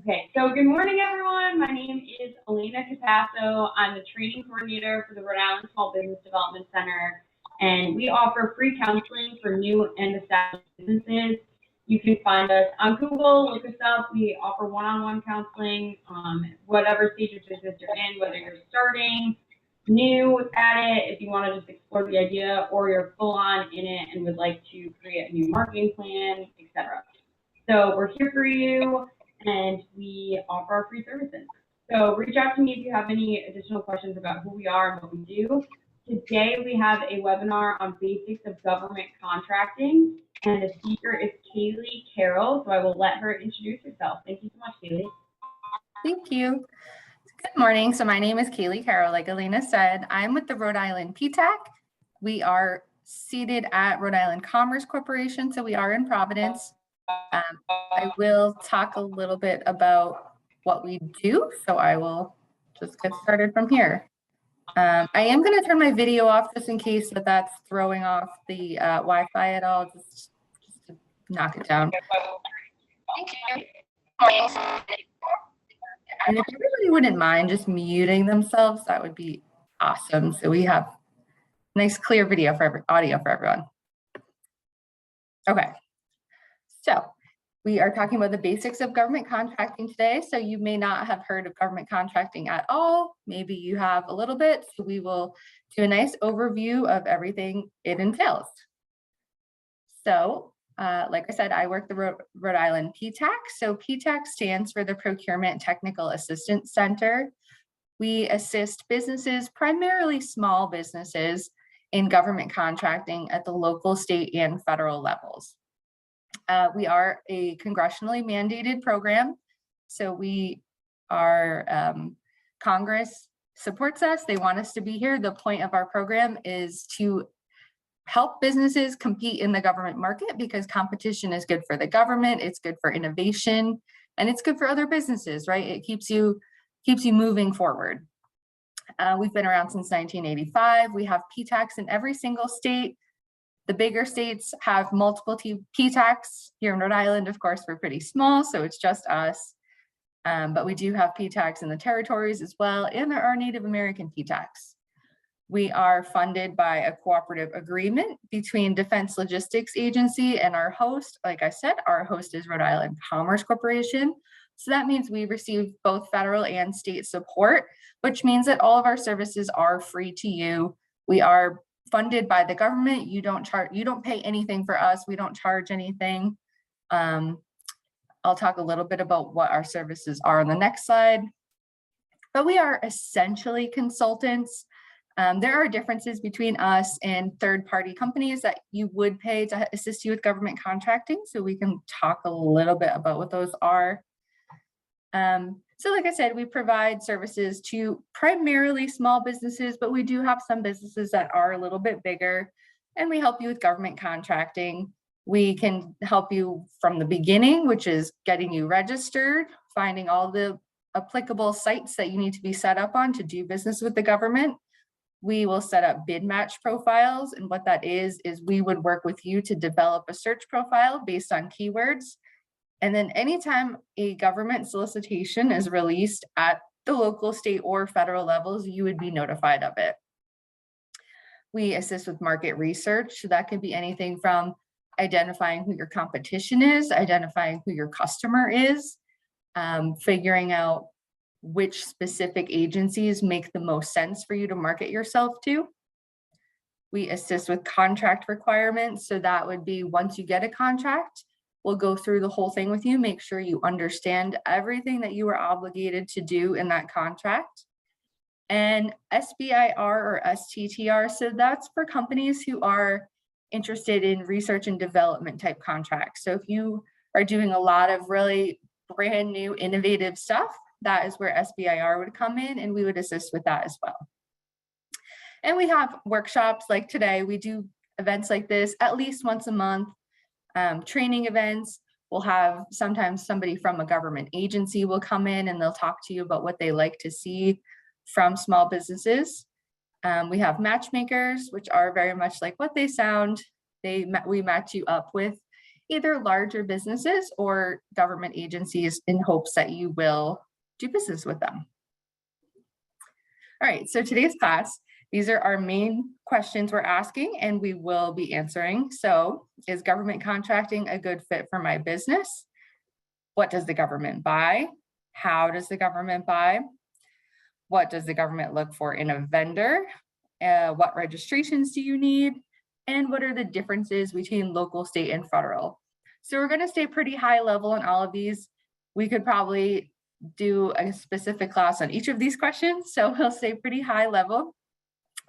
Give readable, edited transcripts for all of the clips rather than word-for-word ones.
Okay, so good morning, everyone. My name is Elena Capasso. I'm the training coordinator for the Rhode Island Small Business Development Center, and we offer free counseling for new and established businesses. You can find us on Google, look us up. We offer one-on-one counseling, whatever stage of business you're in, whether you're starting, new at it, if you want to just explore the idea, or you're full on in it and would like to create a new marketing plan, etc. So we're here for you, and we offer our free services. So reach out to me if you have any additional questions about who we are and what we do. Today we have a webinar on basics of government contracting, and the speaker is Kaylee Carroll, so I will let her introduce herself. Thank you so much, Kaylee. Thank you. Good morning. So my name is Kaylee Carroll, like Elena said. I'm with the Rhode Island PTAC. We are seated at Rhode Island Commerce Corporation, so we are in Providence. I will talk a little bit about what we do, so I will just get started from here. I am going to turn my video off just in case that's throwing off the Wi-Fi at all, just to knock it down. Thank you. And if everybody wouldn't mind just muting themselves, that would be awesome. So we have nice clear video for audio for everyone. Okay, so we are talking about the basics of government contracting today. So you may not have heard of government contracting at all. Maybe you have a little bit. So we will do a nice overview of everything it entails. So like I said, I work the Rhode Island PTAC. So PTAC stands for the Procurement Technical Assistance Center. We assist businesses, primarily small businesses, in government contracting at the local, state, and federal levels. We are a congressionally mandated program. So we are, Congress supports us. They want us to be here. The point of our program is to help businesses compete in the government market, because competition is good for the government, it's good for innovation, and it's good for other businesses, right? It keeps you moving forward. We've been around since 1985. We have PTACs in every single state. The bigger states have multiple PTACs. Here in Rhode Island, of course, we're pretty small, so it's just us. But we do have PTACs in the territories as well, and there are Native American PTACs. We are funded by a cooperative agreement between Defense Logistics Agency and our host. Like I said, our host is Rhode Island Commerce Corporation. So that means we receive both federal and state support, which means that all of our services are free to you. We are funded by the government. You don't pay anything for us. We don't charge anything. I'll talk a little bit about what our services are on the next slide. But we are essentially consultants. There are differences between us and third-party companies that you would pay to assist you with government contracting. So we can talk a little bit about what those are. So like I said, we provide services to primarily small businesses, but we do have some businesses that are a little bit bigger, and we help you with government contracting. We can help you from the beginning, which is getting you registered, finding all the applicable sites that you need to be set up on to do business with the government. We will set up bid match profiles, and what that is we would work with you to develop a search profile based on keywords. And then anytime a government solicitation is released at the local, state, or federal levels, you would be notified of it. We assist with market research. So that could be anything from identifying who your competition is, identifying who your customer is, figuring out which specific agencies make the most sense for you to market yourself to. We assist with contract requirements. So that would be once you get a contract, we'll go through the whole thing with you, make sure you understand everything that you are obligated to do in that contract. And SBIR or STTR, so that's for companies who are interested in research and development type contracts. So if you are doing a lot of really brand new innovative stuff, that is where SBIR would come in, and we would assist with that as well. And we have workshops like today. We do events like this at least once a month, training events. We'll have sometimes somebody from a government agency will come in and they'll talk to you about what they like to see from small businesses. We have matchmakers, which are very much like what they sound. We match you up with either larger businesses or government agencies in hopes that you will do business with them. All right, so today's class, these are our main questions we're asking and we will be answering. So, is government contracting a good fit for my business? What does the government buy? How does the government buy? What does the government look for in a vendor? What registrations do you need? And what are the differences between local, state, and federal? So we're going to stay pretty high level on all of these. We could probably do a specific class on each of these questions. So we'll stay pretty high level.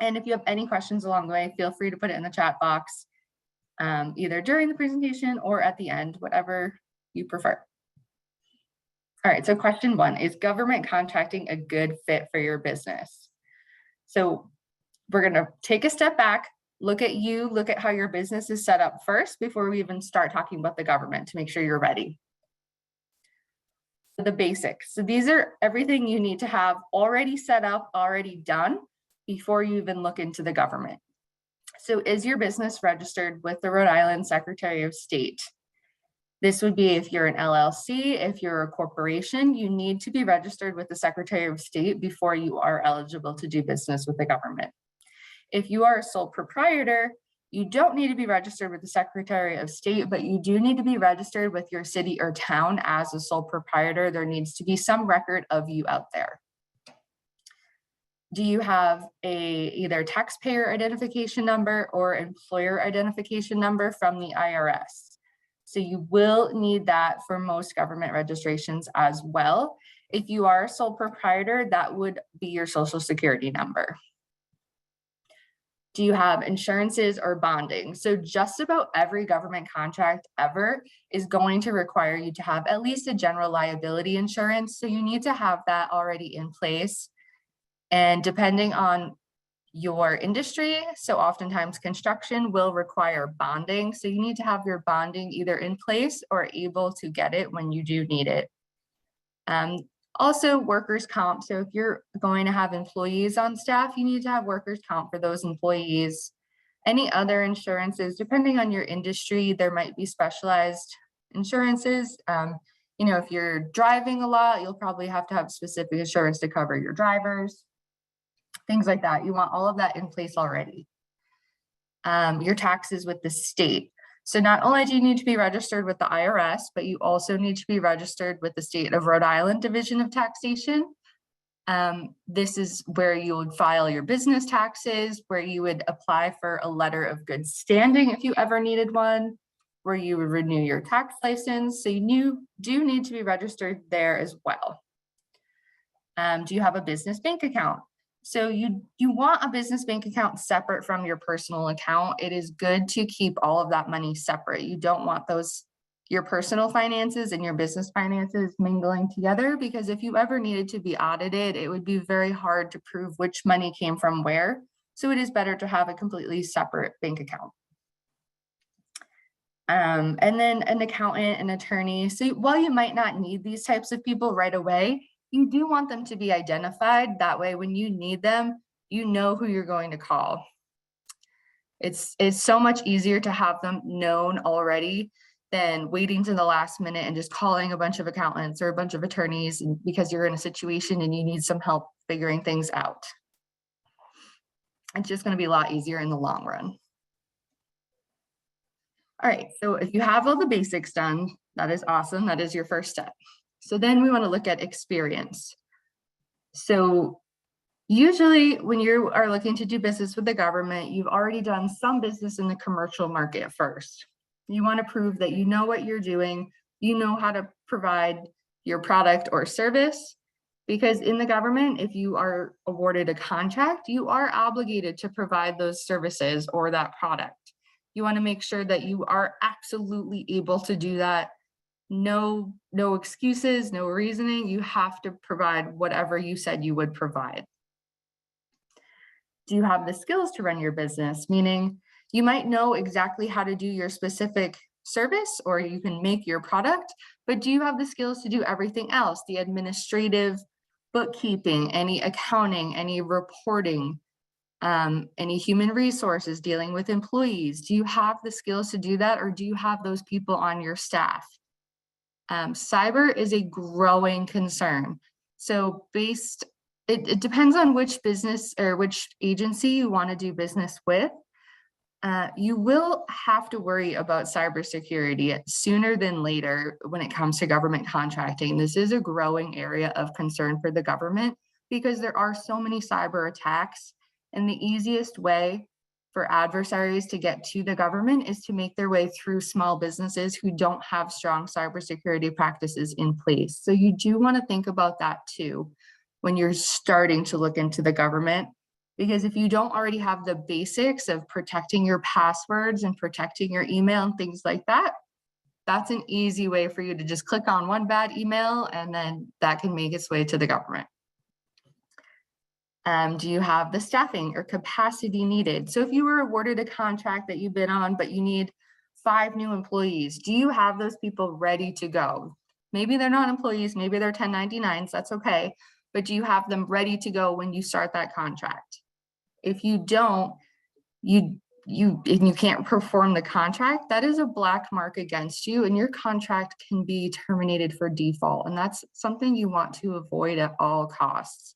And if you have any questions along the way, feel free to put it in the chat box, either during the presentation or at the end, whatever you prefer. All right, so question 1, is government contracting a good fit for your business? So we're going to take a step back, look at you, look at how your business is set up first before we even start talking about the government to make sure you're ready. The basics. So these are everything you need to have already set up, already done before you even look into the government. So is your business registered with the Rhode Island Secretary of State? This would be if you're an LLC, if you're a corporation, you need to be registered with the Secretary of State before you are eligible to do business with the government. If you are a sole proprietor, you don't need to be registered with the Secretary of State, but you do need to be registered with your city or town as a sole proprietor. There needs to be some record of you out there. Do you have either taxpayer identification number or employer identification number from the IRS? So you will need that for most government registrations as well. If you are a sole proprietor, that would be your social security number. Do you have insurances or bonding? So just about every government contract ever is going to require you to have at least a general liability insurance. So you need to have that already in place. And depending on your industry, so oftentimes construction will require bonding. So you need to have your bonding either in place or able to get it when you do need it. Also workers' comp. So if you're going to have employees on staff, you need to have workers' comp for those employees. Any other insurances, depending on your industry, there might be specialized insurances. You know, if you're driving a lot, you'll probably have to have specific insurance to cover your drivers. Things like that. You want all of that in place already. Your taxes with the state. So not only do you need to be registered with the IRS, but you also need to be registered with the State of Rhode Island Division of Taxation. This is where you would file your business taxes, where you would apply for a letter of good standing if you ever needed one, where you would renew your tax license. So you do need to be registered there as well. Do you have a business bank account? So you want a business bank account separate from your personal account. It is good to keep all of that money separate. You don't want your personal finances and your business finances mingling together, because if you ever needed to be audited, it would be very hard to prove which money came from where. So it is better to have a completely separate bank account. And then an accountant, an attorney. So while you might not need these types of people right away, you do want them to be identified. That way, when you need them, you know who you're going to call. It's so much easier to have them known already than waiting to the last minute and just calling a bunch of accountants or a bunch of attorneys because you're in a situation and you need some help figuring things out. It's just going to be a lot easier in the long run. All right, so if you have all the basics done, that is awesome. That is your first step. So then we want to look at experience. So usually when you are looking to do business with the government, you've already done some business in the commercial market first. You want to prove that you know what you're doing, you know how to provide your product or service, because in the government, if you are awarded a contract, you are obligated to provide those services or that product. You want to make sure that you are absolutely able to do that. No excuses, no reasoning. You have to provide whatever you said you would provide. Do you have the skills to run your business? Meaning you might know exactly how to do your specific service or you can make your product, but do you have the skills to do everything else? The administrative, bookkeeping, any accounting, any reporting, Any human resources dealing with employees? Do you have the skills to do that, or do you have those people on your staff? Cyber is a growing concern. So it depends on which business or which agency you want to do business with. You will have to worry about cybersecurity sooner than later when it comes to government contracting. This is a growing area of concern for the government because there are so many cyber attacks, and the easiest way for adversaries to get to the government is to make their way through small businesses who don't have strong cybersecurity practices in place. So you do want to think about that too when you're starting to look into the government. Because if you don't already have the basics of protecting your passwords and protecting your email and things like that, that's an easy way for you to just click on one bad email and then that can make its way to the government. Do you have the staffing or capacity needed? So if you were awarded a contract that you've been on, but you need 5 new employees, do you have those people ready to go? Maybe they're not employees, maybe they're 1099s, that's okay. But do you have them ready to go when you start that contract? If you don't, and you can't perform the contract, that is a black mark against you, and your contract can be terminated for default. And that's something you want to avoid at all costs.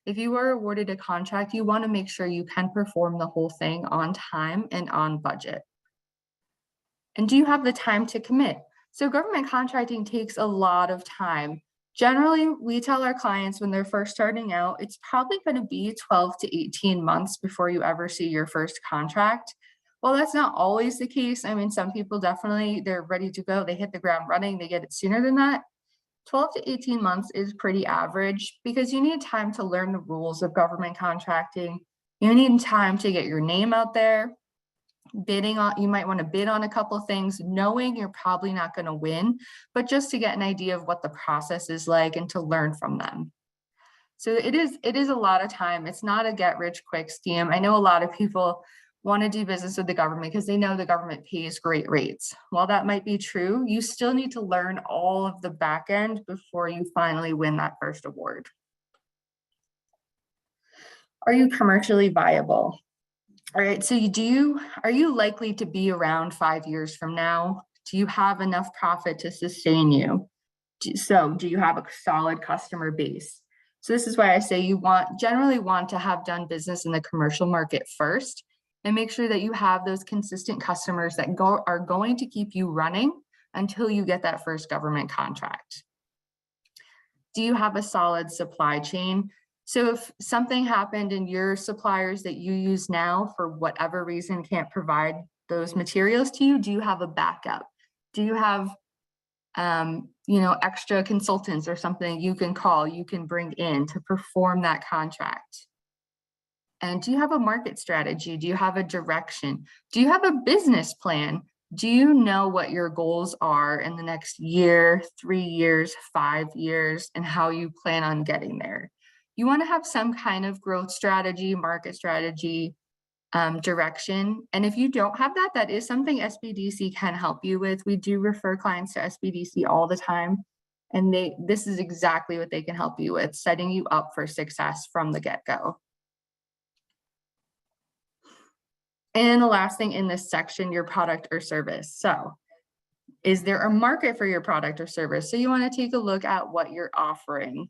If you are awarded a contract, you want to make sure you can perform the whole thing on time and on budget. And do you have the time to commit? So government contracting takes a lot of time. Generally, we tell our clients when they're first starting out, it's probably going to be 12 to 18 months before you ever see your first contract. Well, that's not always the case. I mean, some people definitely, they're ready to go. They hit the ground running, they get it sooner than that. 12 to 18 months is pretty average because you need time to learn the rules of government contracting. You need time to get your name out there. Bidding on, you might want to bid on a couple of things, knowing you're probably not going to win, but just to get an idea of what the process is like and to learn from them. So it is a lot of time. It's not a get rich quick scheme. I know a lot of people want to do business with the government because they know the government pays great rates. While that might be true, you still need to learn all of the back end before you finally win that first award. Are you commercially viable? All right, so are you likely to be around 5 years from now? Do you have enough profit to sustain you? Do you have a solid customer base? So this is why I say you generally want to have done business in the commercial market first and make sure that you have those consistent customers that are going to keep you running until you get that first government contract. Do you have a solid supply chain? So if something happened and your suppliers that you use now for whatever reason can't provide those materials to you, do you have a backup? Do you have extra consultants or something you can call, you can bring in to perform that contract? And do you have a market strategy? Do you have a direction? Do you have a business plan? Do you know what your goals are in the next year, 3 years, 5 years, and how you plan on getting there? You want to have some kind of growth strategy, market strategy, direction. And if you don't have that, that is something SBDC can help you with. We do refer clients to SBDC all the time. And this is exactly what they can help you with, setting you up for success from the get-go. And the last thing in this section, your product or service. So is there a market for your product or service? So you want to take a look at what you're offering.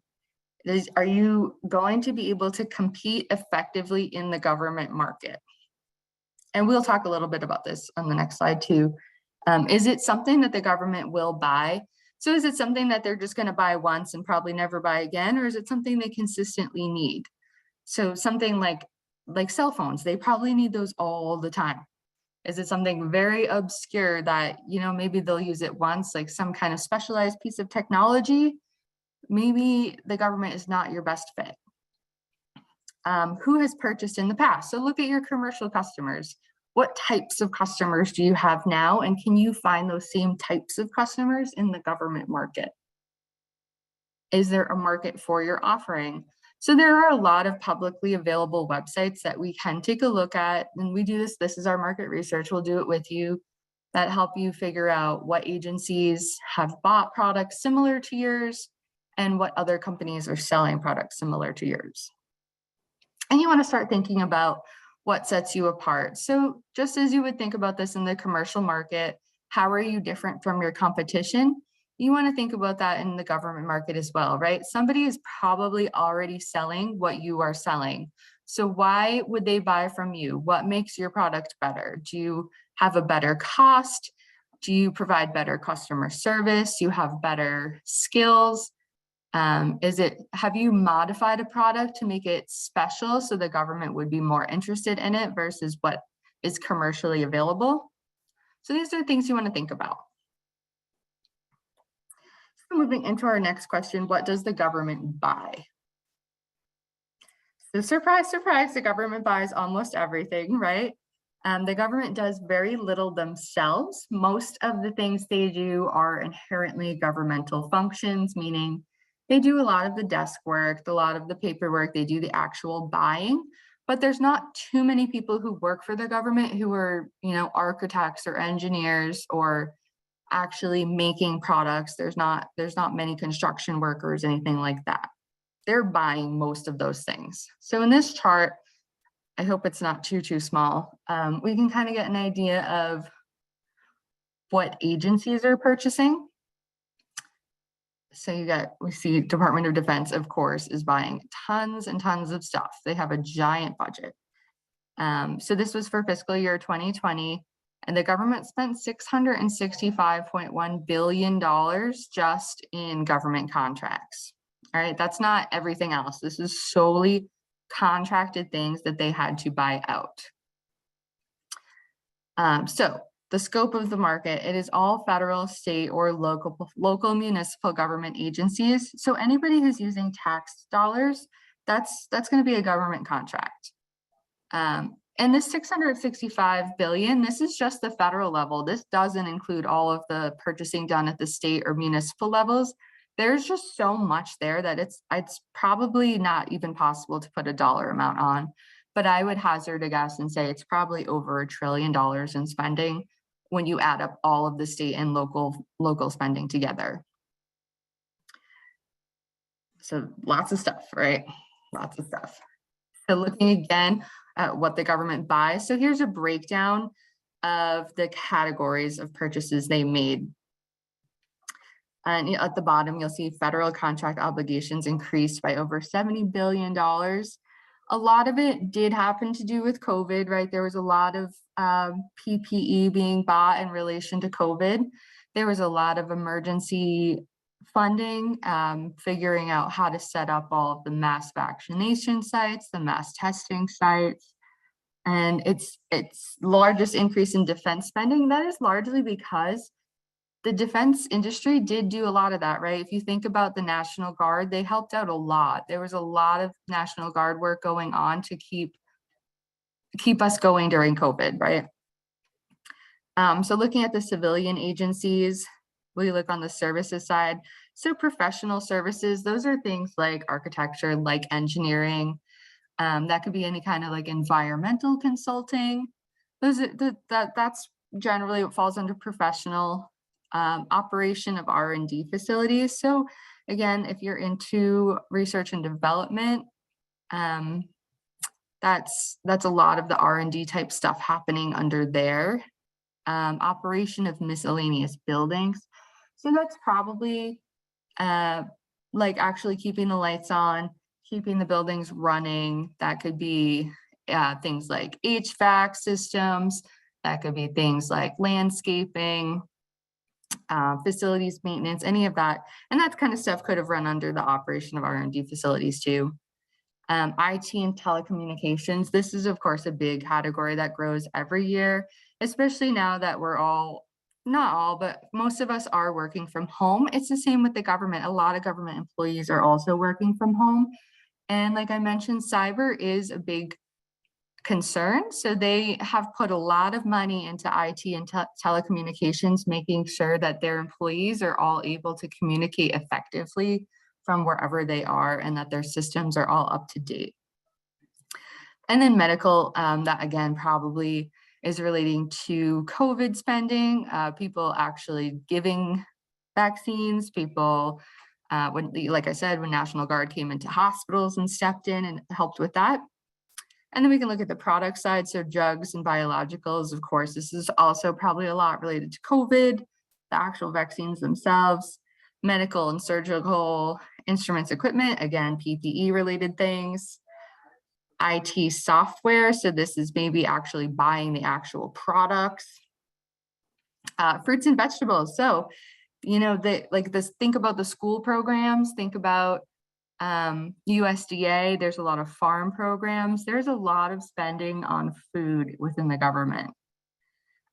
Are you going to be able to compete effectively in the government market? And we'll talk a little bit about this on the next slide too. Is it something that the government will buy? So is it something that they're just going to buy once and probably never buy again? Or is it something they consistently need? So something like cell phones, they probably need those all the time. Is it something very obscure that, maybe they'll use it once, like some kind of specialized piece of technology? Maybe the government is not your best fit. Who has purchased in the past? So look at your commercial customers. What types of customers do you have now? And can you find those same types of customers in the government market? Is there a market for your offering? So there are a lot of publicly available websites that we can take a look at. And we do this. This is our market research. We'll do it with you, that help you figure out what agencies have bought products similar to yours and what other companies are selling products similar to yours. And you want to start thinking about what sets you apart. So just as you would think about this in the commercial market, how are you different from your competition? You want to think about that in the government market as well, right? Somebody is probably already selling what you are selling. So why would they buy from you? What makes your product better? Do you have a better cost? Do you provide better customer service? You have better skills? Have you modified a product to make it special so the government would be more interested in it versus what is commercially available? So these are things you want to think about. So moving into our next question, what does the government buy? So surprise, surprise, the government buys almost everything, right? The government does very little themselves. Most of the things they do are inherently governmental functions, meaning they do a lot of the desk work, a lot of the paperwork, they do the actual buying, but there's not too many people who work for the government who are, architects or engineers or actually making products. There's not many construction workers, anything like that. They're buying most of those things. So in this chart, I hope it's not too small. We can kind of get an idea of what agencies are purchasing. So we see Department of Defense, of course, is buying tons and tons of stuff. They have a giant budget. So this was for fiscal year 2020, and the government spent $665.1 billion just in government contracts. All right, that's not everything else. This is solely contracted things that they had to buy out. So the scope of the market, it is all federal, state, or local municipal government agencies. So anybody who's using tax dollars, that's going to be a government contract. And this 665 billion, this is just the federal level. This doesn't include all of the purchasing done at the state or municipal levels. There's just so much there that it's probably not even possible to put a dollar amount on, but I would hazard a guess and say it's probably over $1 trillion in spending when you add up all of the state and local spending together. So lots of stuff, right? Lots of stuff. So looking again at what the government buys. So here's a breakdown of the categories of purchases they made. And at the bottom, you'll see federal contract obligations increased by over $70 billion. A lot of it did happen to do with COVID, right? There was a lot of PPE being bought in relation to COVID. There was a lot of emergency funding, figuring out how to set up all of the mass vaccination sites, the mass testing sites. And its largest increase in defense spending, that is largely because the defense industry did do a lot of that, right? If you think about the National Guard, they helped out a lot. There was a lot of National Guard work going on to keep us going during COVID, right? So looking at the civilian agencies, we look on the services side. So professional services, those are things like architecture, like engineering. That could be any kind of like environmental consulting. That's generally what falls under professional. Operation of R&D facilities. So again, if you're into research and development, that's a lot of the R&D type stuff happening under there. Operation of miscellaneous buildings. So that's probably like actually keeping the lights on, keeping the buildings running. That could be things like HVAC systems. That could be things like landscaping, facilities maintenance, any of that. And that kind of stuff could have run under the operation of R&D facilities too. IT and telecommunications. This is of course a big category that grows every year, especially now that we're all, not all, but most of us are working from home. It's the same with the government. A lot of government employees are also working from home. And like I mentioned, cyber is a big concern. So they have put a lot of money into IT and telecommunications, making sure that their employees are all able to communicate effectively from wherever they are and that their systems are all up to date. And then medical, that again probably is relating to COVID spending, people actually giving vaccines, people, like I said, when National Guard came into hospitals and stepped in and helped with that. And then we can look at the product side. So drugs and biologicals, of course, this is also probably a lot related to COVID, the actual vaccines themselves, medical and surgical instruments, equipment, again, PPE related things, IT software. So this is maybe actually buying the actual products, fruits and vegetables. So, you know, think about the school programs, think about USDA, there's a lot of farm programs. There's a lot of spending on food within the government.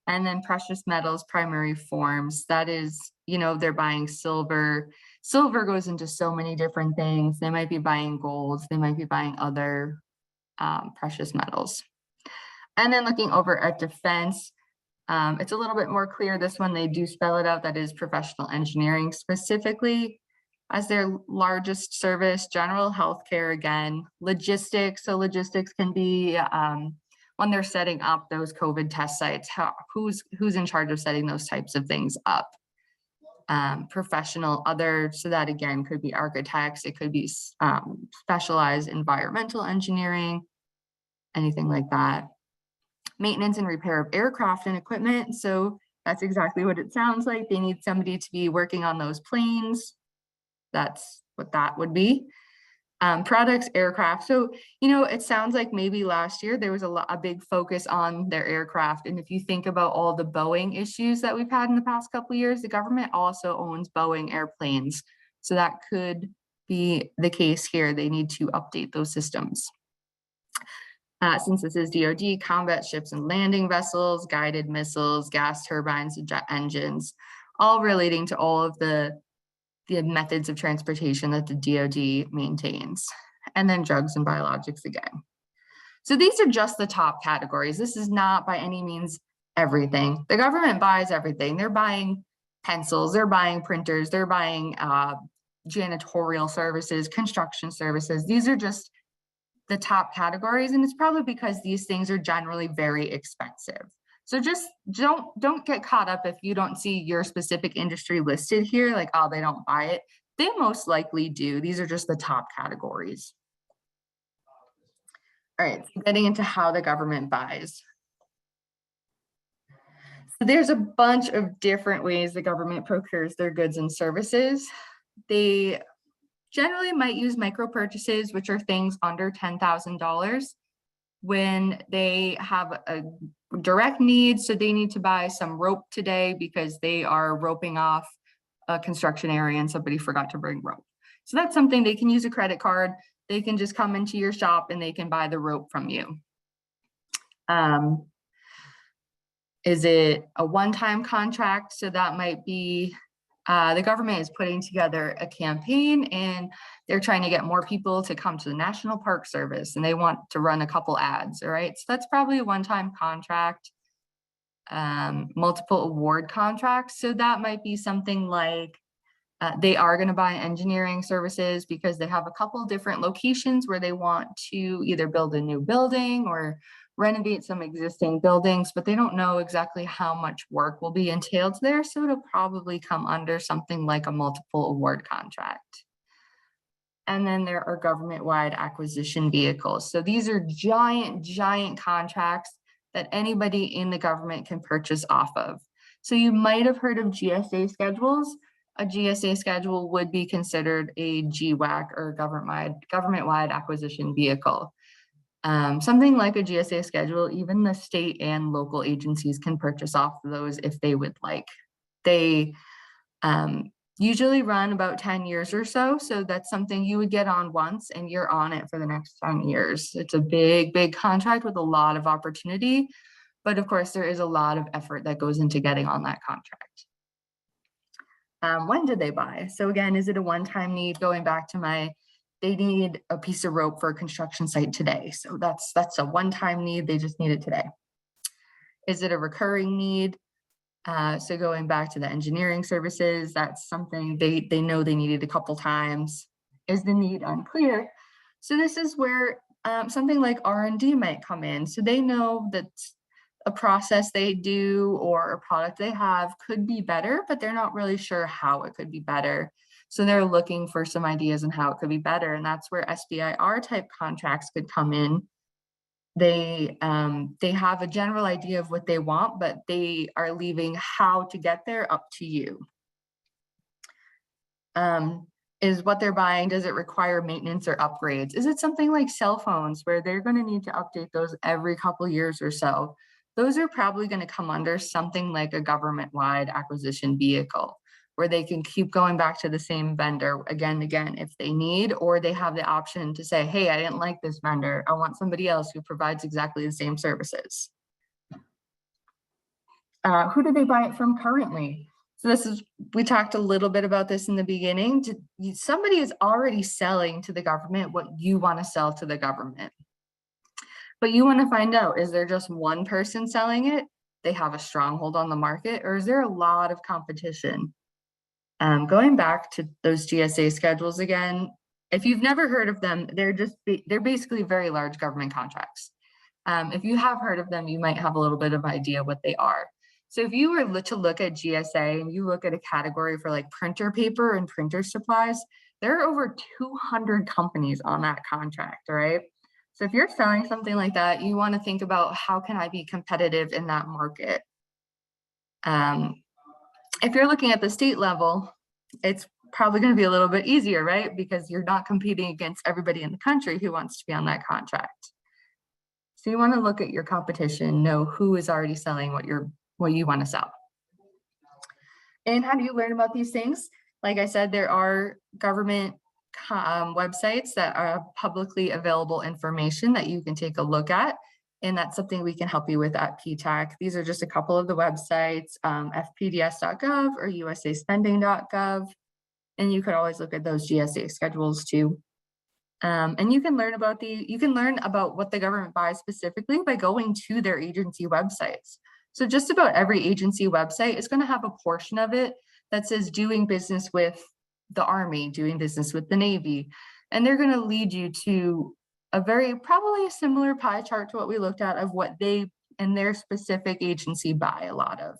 And then precious metals, primary forms, that is, you know, they're buying silver. Silver goes into so many different things. They might be buying gold, they might be buying other precious metals. And then looking over at defense, it's a little bit more clear. This one, they do spell it out. That is professional engineering specifically as their largest service, general healthcare again, logistics. So logistics can be when they're setting up those COVID test sites, who's in charge of setting those types of things up. Professional other, so that again could be architects, it could be specialized environmental engineering, anything like that. Maintenance and repair of aircraft and equipment. So that's exactly what it sounds like. They need somebody to be working on those planes. That's what that would be. Products, aircraft. So, you know, it sounds like maybe last year there was a big focus on their aircraft. And if you think about all the Boeing issues that we've had in the past couple of years, the government also owns Boeing airplanes. So that could be the case here. They need to update those systems. Since this is DoD, combat ships and landing vessels, guided missiles, gas turbines, and jet engines, all relating to all of the methods of transportation that the DoD maintains. And then drugs and biologics again. So these are just the top categories. This is not by any means everything. The government buys everything. They're buying pencils, they're buying printers, they're buying janitorial services, construction services. These are just the top categories, and it's probably because these things are generally very expensive. So just don't get caught up if you don't see your specific industry listed here, like, oh, they don't buy it. They most likely do. These are just the top categories. All right, so getting into how the government buys. So there's a bunch of different ways the government procures their goods and services. They generally might use micro purchases, which are things under $10,000 when they have a direct need. So they need to buy some rope today because they are roping off a construction area and somebody forgot to bring rope. So that's something they can use a credit card. They can just come into your shop and they can buy the rope from you. Is it a one-time contract? So that might be the government is putting together a campaign and they're trying to get more people to come to the National Park Service and they want to run a couple ads, all right? So that's probably a one-time contract. Multiple award contracts. So that might be something like they are going to buy engineering services because they have a couple different locations where they want to either build a new building or renovate some existing buildings, but they don't know exactly how much work will be entailed there. So it'll probably come under something like a multiple award contract. And then there are government-wide acquisition vehicles. So these are giant contracts that anybody in the government can purchase off of. So you might have heard of GSA schedules. A GSA schedule would be considered a GWAC or government-wide acquisition vehicle. Something like a GSA schedule, even the state and local agencies can purchase off of those if they would like. They usually run about 10 years or so. So that's something you would get on once and you're on it for the next 10 years. It's a big contract with a lot of opportunity. But of course, there is a lot of effort that goes into getting on that contract. When did they buy? So again, is it a one-time need? Going back to they need a piece of rope for a construction site today. So that's a one-time need. They just need it today. Is it a recurring need? So going back to the engineering services, that's something they know they needed a couple times. Is the need unclear? So this is where something like R&D might come in. So they know that a process they do or a product they have could be better, but they're not really sure how it could be better. So they're looking for some ideas on how it could be better. And that's where SBIR type contracts could come in. They have a general idea of what they want, but they are leaving how to get there up to you. Is what they're buying, does it require maintenance or upgrades? Is it something like cell phones where they're going to need to update those every couple years or so? Those are probably going to come under something like a government-wide acquisition vehicle, where they can keep going back to the same vendor again and again if they need, or they have the option to say, hey, I didn't like this vendor. I want somebody else who provides exactly the same services. Who do they buy it from currently? So we talked a little bit about this in the beginning. Somebody is already selling to the government what you want to sell to the government. But you want to find out, is there just one person selling it? They have a stronghold on the market, or is there a lot of competition? Going back to those GSA schedules again, if you've never heard of them, they're basically very large government contracts. If you have heard of them, you might have a little bit of idea what they are. So if you were to look at GSA and you look at a category for like printer paper and printer supplies, there are over 200 companies on that contract, right? So if you're selling something like that, you want to think about, how can I be competitive in that market? If you're looking at the state level, it's probably going to be a little bit easier, right? Because you're not competing against everybody in the country who wants to be on that contract. So you want to look at your competition, know who is already selling what you want to sell. And how do you learn about these things? Like I said, there are government websites that are publicly available information that you can take a look at. And that's something we can help you with at PTAC. These are just a couple of the websites, fpds.gov or usaspending.gov. And you could always look at those GSA schedules too. And you can learn about what the government buys specifically by going to their agency websites. So just about every agency website is going to have a portion of it that says doing business with the Army, doing business with the Navy, and they're going to lead you to probably a similar pie chart to what we looked at of what they and their specific agency buy a lot of.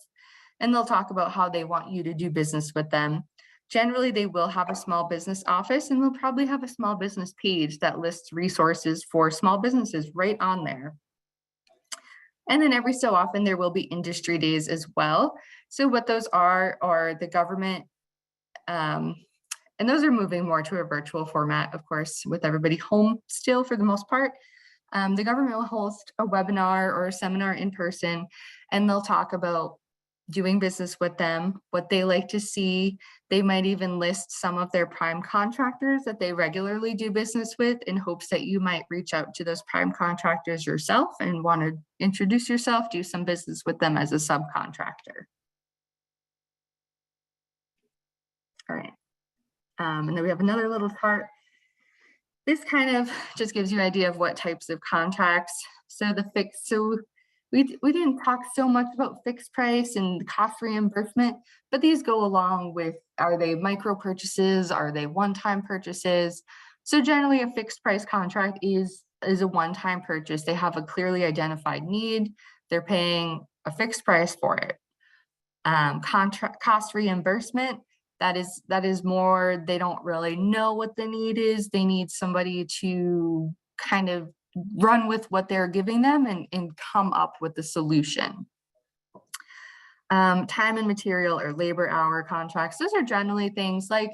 And they'll talk about how they want you to do business with them. Generally, they will have a small business office, and they'll probably have a small business page that lists resources for small businesses right on there. And then every so often, there will be industry days as well. So what those are the government, and those are moving more to a virtual format, of course, with everybody home still for the most part. The government will host a webinar or a seminar in person, and they'll talk about doing business with them, what they like to see. They might even list some of their prime contractors that they regularly do business with, in hopes that you might reach out to those prime contractors yourself and want to introduce yourself, do some business with them as a subcontractor. All right. And then we have another little chart. This kind of just gives you an idea of what types of contracts. So we didn't talk so much about fixed price and cost reimbursement, but these go along with, are they micro purchases? Are they one-time purchases? So generally a fixed price contract is a one-time purchase. They have a clearly identified need. They're paying a fixed price for it. Contract cost reimbursement, that is more, they don't really know what the need is. They need somebody to kind of run with what they're giving them and come up with the solution. Time and material or labor hour contracts, those are generally things like,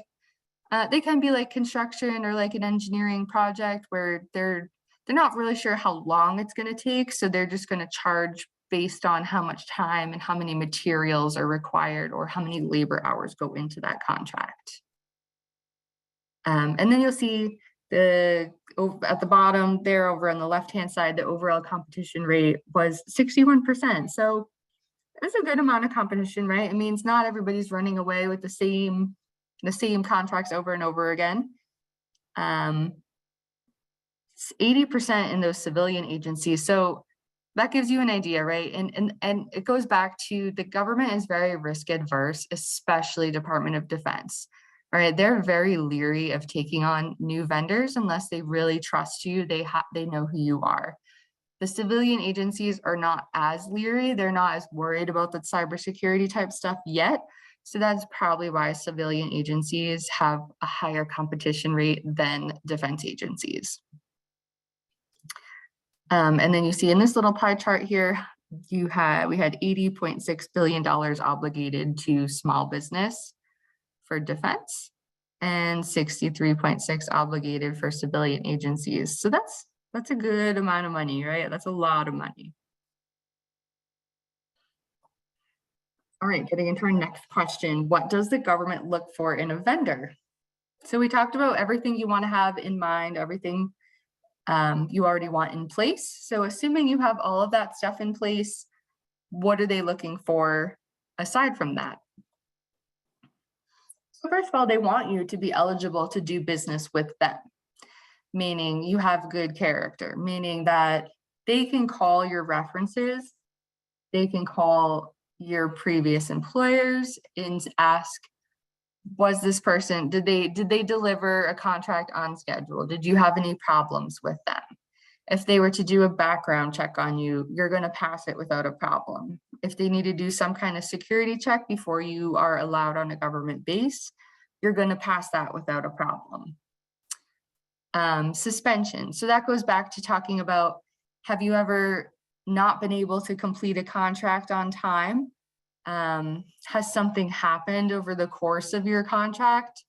they can be like construction or like an engineering project where they're not really sure how long it's going to take. So they're just going to charge based on how much time and how many materials are required or how many labor hours go into that contract. And then you'll see at the bottom there over on the left-hand side, the overall competition rate was 61%. So it's a good amount of competition, right? It means not everybody's running away with the same contracts over and over again. 80% in those civilian agencies. So that gives you an idea, right? And it goes back to, the government is very risk adverse, especially Department of Defense, right? They're very leery of taking on new vendors unless they really trust you. They know who you are. The civilian agencies are not as leery. They're not as worried about the cybersecurity type stuff yet. So that's probably why civilian agencies have a higher competition rate than defense agencies. And then you see in this little pie chart here, we had $80.6 billion obligated to small business for defense and 63.6 obligated for civilian agencies. So that's a good amount of money, right? That's a lot of money. All right, getting into our next question. What does the government look for in a vendor? So we talked about everything you want to have in mind, everything you already want in place. So assuming you have all of that stuff in place, what are they looking for aside from that? So first of all, they want you to be eligible to do business with them, meaning you have good character, meaning that they can call your references, they can call your previous employers and ask, was this person, did they deliver a contract on schedule? Did you have any problems with them? If they were to do a background check on you, you're going to pass it without a problem. If they need to do some kind of security check before you are allowed on a government base, you're going to pass that without a problem. Suspension. So that goes back to talking about, have you ever not been able to complete a contract on time? Has something happened over the course of your contract?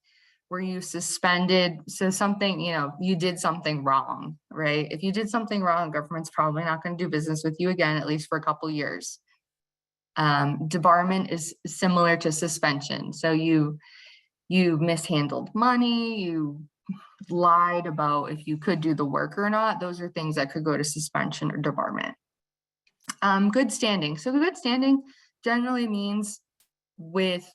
Were you suspended? So something, you did something wrong, right? If you did something wrong, government's probably not going to do business with you again, at least for a couple years. Debarment is similar to suspension. So you mishandled money, you lied about if you could do the work or not. Those are things that could go to suspension or debarment. Good standing. So good standing generally means with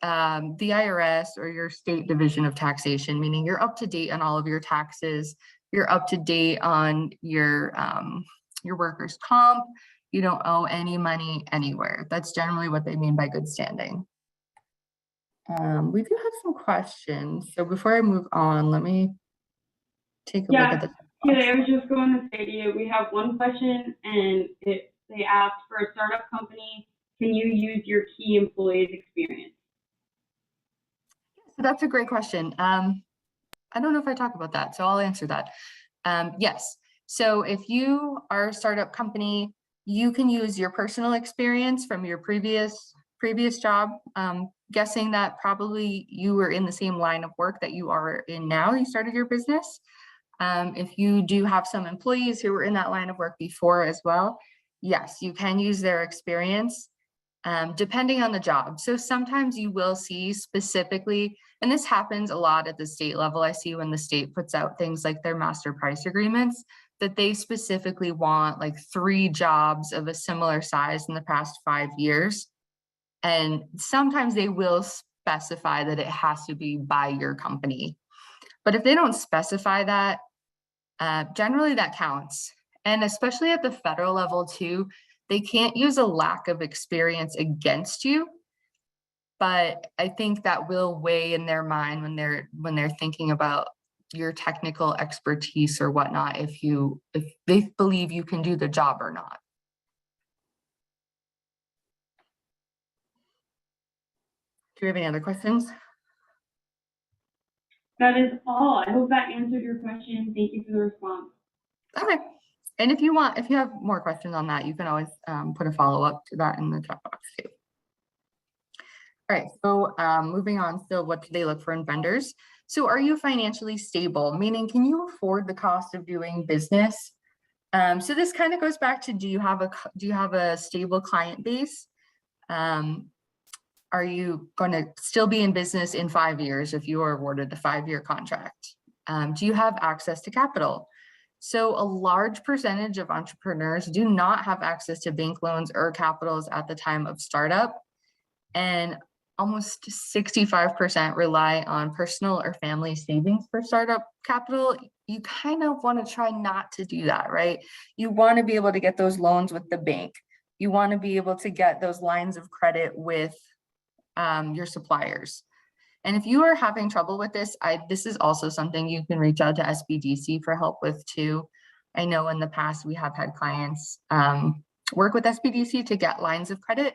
the IRS or your state division of taxation, meaning you're up to date on all of your taxes, you're up to date on your workers' comp, you don't owe any money anywhere. That's generally what they mean by good standing. We do have some questions. So before I move on, let me take a look at the Haley, I was just going to say to you, we have one question, and they asked, for a startup company, can you use your key employees experience? So that's a great question. I don't know if I talk about that, so I'll answer that. Yes. So if you are a startup company, you can use your personal experience from your previous job. Guessing that probably you were in the same line of work that you are in now, you started your business. If you do have some employees who were in that line of work before as well, yes, you can use their experience, depending on the job. So sometimes you will see specifically, and this happens a lot at the state level. I see when the state puts out things like their master price agreements, that they specifically want like 3 jobs of a similar size in the past 5 years. And sometimes they will specify that it has to be by your company. But if they don't specify that, generally that counts. And especially at the federal level too, they can't use a lack of experience against you. But I think that will weigh in their mind when they're thinking about your technical expertise or whatnot, if they believe you can do the job or not. Do you have any other questions? That is all. I hope that answered your question. Thank you for the response. Okay. And if you have more questions on that, you can always put a follow-up to that in the chat box too. All right, so moving on, so what do they look for in vendors? So are you financially stable? Meaning, can you afford the cost of doing business? So this kind of goes back to, do you have a stable client base? Are you going to still be in business in 5 years if you are awarded a 5-year contract? Do you have access to capital? So a large percentage of entrepreneurs do not have access to bank loans or capitals at the time of startup. And almost 65% rely on personal or family savings for startup capital. You kind of want to try not to do that, right? You want to be able to get those loans with the bank. You want to be able to get those lines of credit with your suppliers. And if you are having trouble with this, this is also something you can reach out to SBDC for help with too. I know in the past we have had clients work with SBDC to get lines of credit.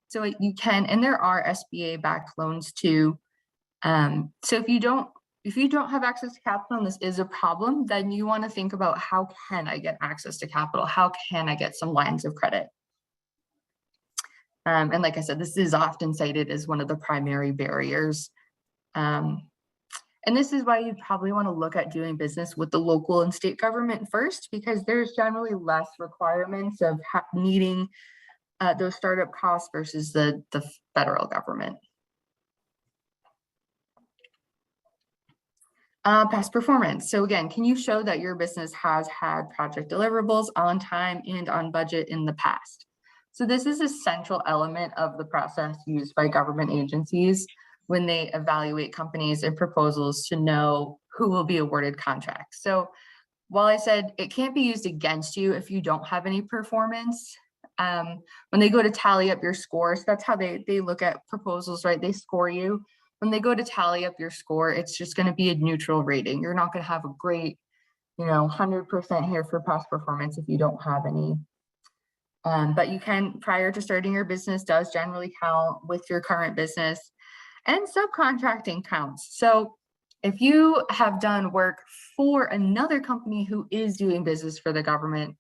So you can, and there are SBA backed loans too. So if If you don't have access to capital and this is a problem, then you want to think about, how can I get access to capital? How can I get some lines of credit? And like I said, this is often cited as one of the primary barriers. And this is why you probably want to look at doing business with the local and state government first, because there's generally less requirements of needing those startup costs versus the federal government. Past performance. So again, can you show that your business has had project deliverables on time and on budget in the past? So this is a central element of the process used by government agencies when they evaluate companies and proposals to know who will be awarded contracts. So while I said it can't be used against you if you don't have any performance, when they go to tally up your scores, that's how they look at proposals, right? They score you. When they go to tally up your score, it's just going to be a neutral rating. You're not going to have a great, 100% here for past performance if you don't have any. But you can, prior to starting your business, does generally count with your current business, and subcontracting counts. So if you have done work for another company who is doing business for the government,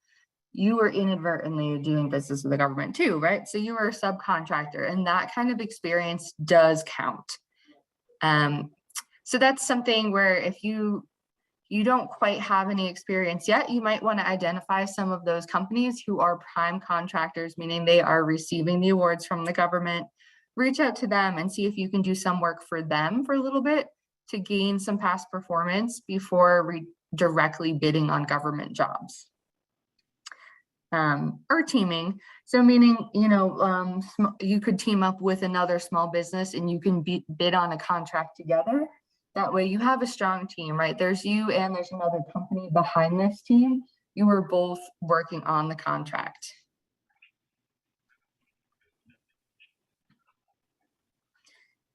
you are inadvertently doing business with the government too, right? So you are a subcontractor, and that kind of experience does count. So that's something where if you don't quite have any experience yet, you might want to identify some of those companies who are prime contractors, meaning they are receiving the awards from the government. Reach out to them and see if you can do some work for them for a little bit to gain some past performance before directly bidding on government jobs. Or teaming. So meaning, you could team up with another small business and you can bid on a contract together. That way you have a strong team, right? There's you and there's another company behind this team. You are both working on the contract.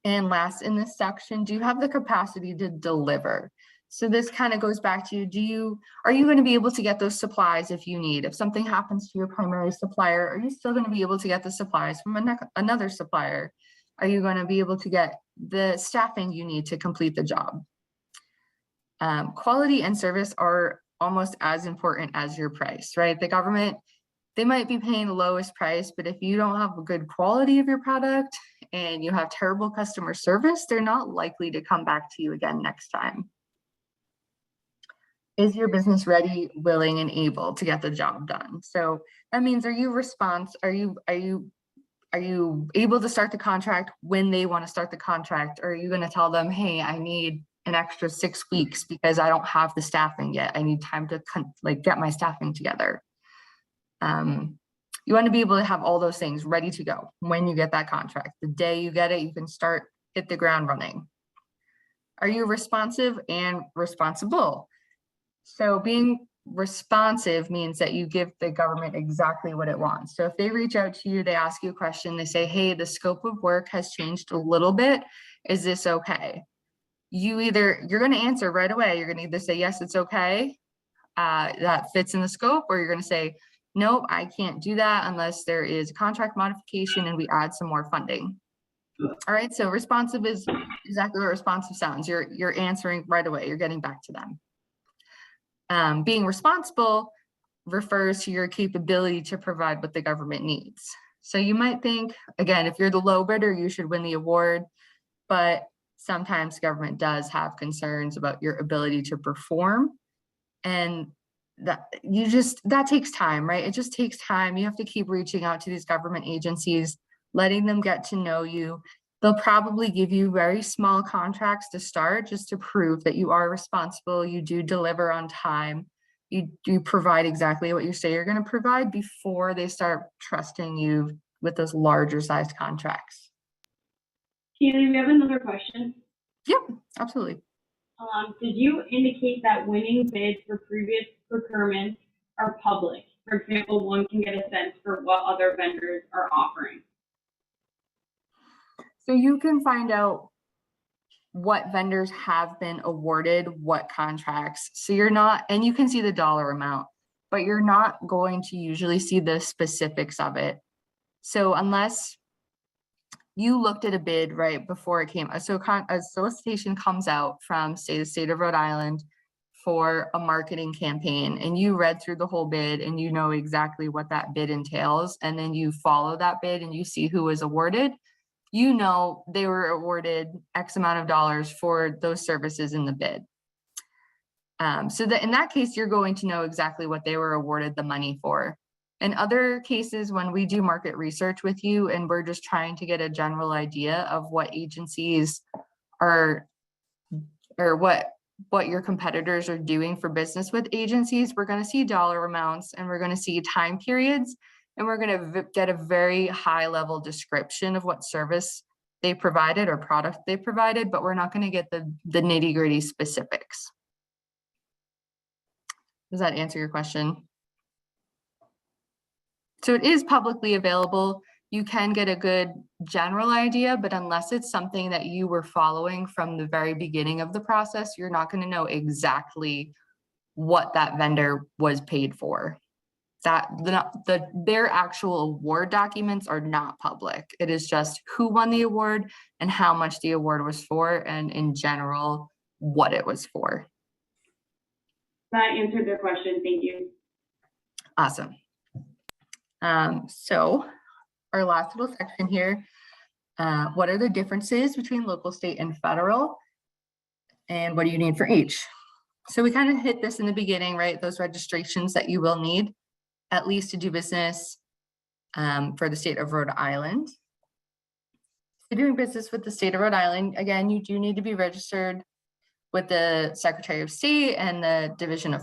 And last in this section, do you have the capacity to deliver? So this kind of goes back to, are you going to be able to get those supplies if you need? If something happens to your primary supplier, are you still going to be able to get the supplies from another supplier? Are you going to be able to get the staffing you need to complete the job? Quality and service are almost as important as your price, right? The government, they might be paying the lowest price, but if you don't have a good quality of your product and you have terrible customer service, they're not likely to come back to you again next time. Is your business ready, willing, and able to get the job done? So that means, are you able to start the contract when they want to start the contract? Or are you going to tell them, hey, I need an extra 6 weeks because I don't have the staffing yet. I need time to get my staffing together. You want to be able to have all those things ready to go when you get that contract. The day you get it, you can hit the ground running. Are you responsive and responsible? So being responsive means that you give the government exactly what it wants. So if they reach out to you, they ask you a question, they say, hey, the scope of work has changed a little bit. Is this okay? You're going to answer right away. You're going to either say, yes, it's okay. That fits in the scope, or you're going to say, nope, I can't do that unless there is a contract modification and we add some more funding. All right, so responsive is exactly what responsive sounds. You're answering right away. You're getting back to them. Being responsible refers to your capability to provide what the government needs. So you might think, again, if you're the low bidder, you should win the award, but sometimes government does have concerns about your ability to perform, and that takes time, right? It just takes time. You have to keep reaching out to these government agencies, letting them get to know you. They'll probably give you very small contracts to start just to prove that you are responsible, you do deliver on time, you do provide exactly what you say you're going to provide before they start trusting you with those larger sized contracts. Keely, we have another question. Yep, absolutely. Did you indicate that winning bids for previous procurements are public? For example, one can get a sense for what other vendors are offering. So you can find out what vendors have been awarded what contracts. So and you can see the dollar amount, but you're not going to usually see the specifics of it. So unless you looked at a bid right before it came. So a solicitation comes out from, say, the state of Rhode Island for a marketing campaign, and you read through the whole bid and you know exactly what that bid entails, and then you follow that bid and you see who was awarded. You know they were awarded X amount of dollars for those services in the bid. So that in that case, you're going to know exactly what they were awarded the money for. In other cases, when we do market research with you and we're just trying to get a general idea of what agencies are, or what your competitors are doing for business with agencies, we're going to see dollar amounts and we're going to see time periods, and we're going to get a very high level description of what service they provided or product they provided, but we're not going to get the nitty gritty specifics. Does that answer your question? So it is publicly available. You can get a good general idea, but unless it's something that you were following from the very beginning of the process, you're not going to know exactly what that vendor was paid for. Their actual award documents are not public. It is just who won the award and how much the award was for, and in general, what it was for. That answered the question. Thank you. Awesome. So our last little section here, what are the differences between local, state, and federal? And what do you need for each? So we kind of hit this in the beginning, right? Those registrations that you will need, at least to do business for the state of Rhode Island. So doing business with the state of Rhode Island, again, you do need to be registered with the Secretary of State and the Division of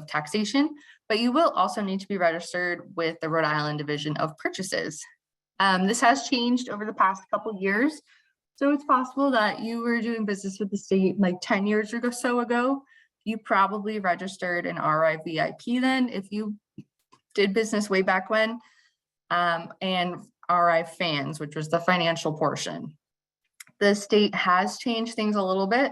Taxation, but you will also need to be registered with the Rhode Island Division of Purchases. This has changed over the past couple years, so it's possible that you were doing business with the state like 10 years or so ago. You probably registered an RIVIP then, if you did business way back when, and RI Fans, which was the financial portion. The state has changed things a little bit,